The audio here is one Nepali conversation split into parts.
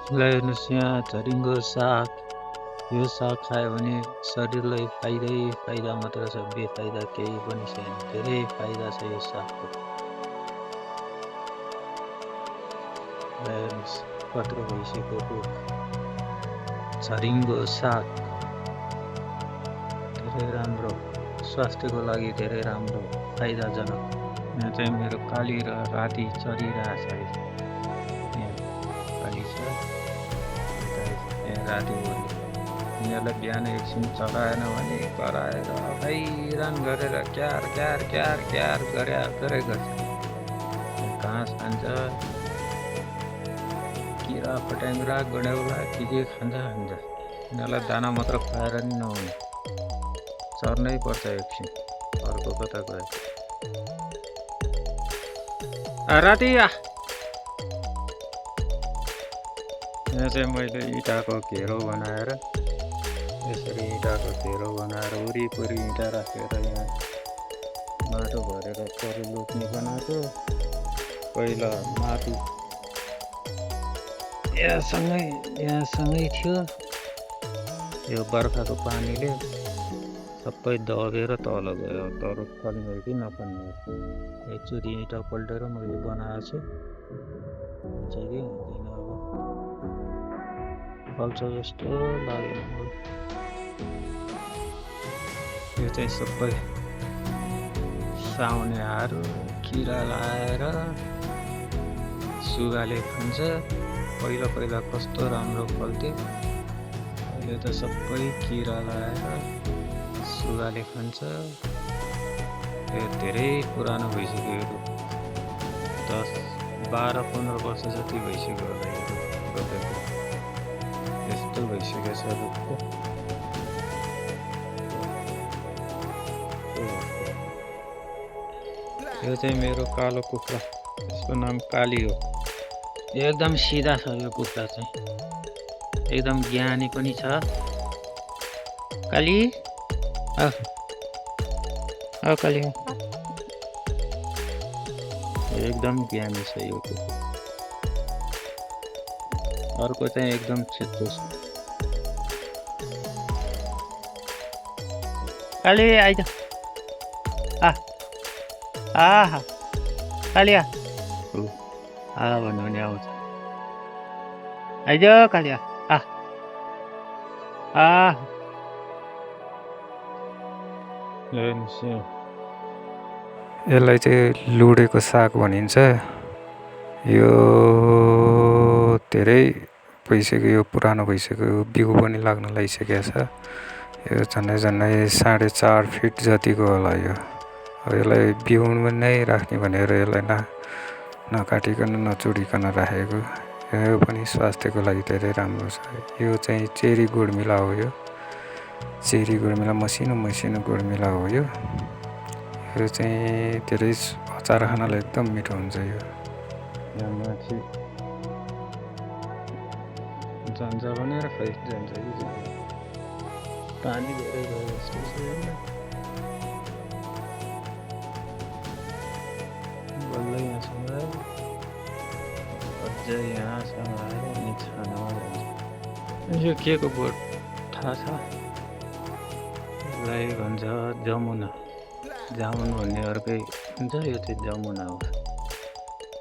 ल हेर्नुहोस् यहाँ झरिङ्गो साग। यो साग खायो भने शरीरलाई फाइदै फाइदा मात्र छ, बेफाइदा केही पनि छैन। धेरै फाइदा छ यो सागको। ल हेर्नुहोस् कत्रो भइसक्यो रुख। झरिङ्गो साग धेरै राम्रो, स्वास्थ्यको लागि धेरै राम्रो, फाइदाजनक। यहाँ चाहिँ मेरो काली र राति चरिरहेछ है। यहाँ काली छ, यहाँ राति बोल्यो। यिनीहरूलाई बिहान एकछिन चलाएन भने कराएर हैरान गरेर क्यार क्यार क्यार क्यार गरे गर्छ। घाँस खान्छ, किरा फट्याङ्ग्रा गड्याउला के खान्छ। यिनीहरूलाई दाना मात्र खुवाएर नि नहुने, चर्नै पर्छ एकछिन। अर्को कता गयो राति। यहाँ चाहिँ मैले इँटाको घेरो बनाएर, यसरी इँटाको घेरो बनाएर वरिपरि इँटा राखेर यहाँ माटो भरेर चरी लुट्ने बनाएको। पहिला माटो यहाँसँगै थियो। यो बर्खाको पानीले सबै दबेर तल गयो। तर फल्ने हो कि नफल्ने हो, एकचोटि इँटा पल्टेर मैले बनाएको छु। हुन्छ कि हुँदैन अब, फल्छ जस्तो लागेन मलाई। यो चाहिँ सबै साउनेहरू किरा लाएर सुगाले खान्छ। पहिला कस्तो राम्रो फल्थ्यो, अहिले त सबै किरा लाएर सुगाले खान्छ। यो धेरै पुरानो भइसक्यो, यो 10-12-15 वर्ष जति भइसक्यो होला यो रोपेको। यस्तो भइसकेको छ रुखको। यो चाहिँ मेरो कालो कुखुरा, यसको नाम काली हो। यो एकदम सिधा छ यो कुखुरा चाहिँ, एकदम ज्ञानी पनि छ। काली काली एकदम ज्ञानी छ यो कुकुर। अर्को चाहिँ एकदम छिटो छ। काली आइज, काली भन्नु भने आउँछ। आइज काली यसलाई चाहिँ लुडेको साग भनिन्छ। यो धेरै भइसक्यो, यो पुरानो भइसक्यो, बिउ पनि लाग्न लागिसकेको छ। यो झन्डै 4.5 फिट जतिको होला यो। यसलाई बिउ नै राख्ने भनेर यसलाई नकाटिकन नचुडिकन राखेको। यो पनि स्वास्थ्यको लागि धेरै राम्रो छ। यो चाहिँ चेरी गुडमिला हो। यो चेरी गुडमिला मसिनो गुडमिला हो। यो चाहिँ धेरै अचार खानालाई एकदम मिठो हुन्छ। यो यहाँ माथि जान्छ भनेर खै जान्छ कि पानी धेरै गयो जस्तो छ। बल्ल यहाँसँग आयो, अझै यहाँसँग आएर अनि छानामा जान्छ। यो के को बोट थाहा छ? यसलाई भन्छ जमुना। जामुन भन्ने अर्कै हुन्छ, यो चाहिँ जमुना हो।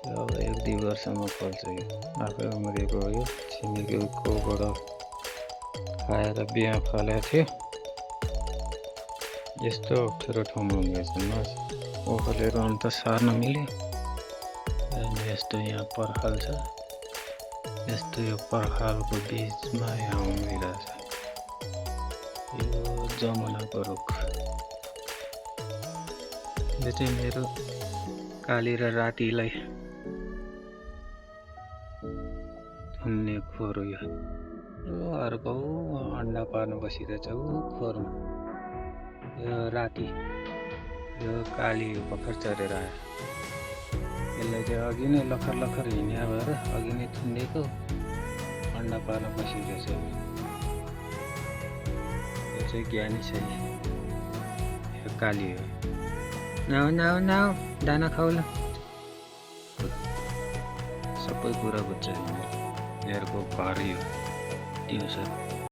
यो अब 1-2 वर्षमा फल्छ। यो आफै उम्रेको हो। यो छिमेकीकोबाट खाएर बिहा फलेको थियो। यस्तो अप्ठ्यारो ठाउँमा हुँदैछ न, ओखलेको अन्त सार्न मिल्यो। यस्तो यहाँ पर्खाल छ, यस्तो यो पर्खालको बिचमा यहाँ उम्रिरहेछ। यो जमुनाको रुख। यो चाहिँ मेरो काली र रातिलाई थुन्ने खोर हो। यो अर्को अन्डा पार्नु बसिरहेछ ऊ खोरमा। यो राति, यो काली भर्खर चढेर आयो। यसलाई चाहिँ अघि नै लखर हिँड्या भएर अघि नै थुनिदिएको, अन्डा पार्न बसिरहेछ। यो चाहिँ ज्ञानी छ। यो काली हो। नाउ दाना खाऊ ल। सबै कुरा बुझ्छ। यिनीहरूको घर यो दिउँसो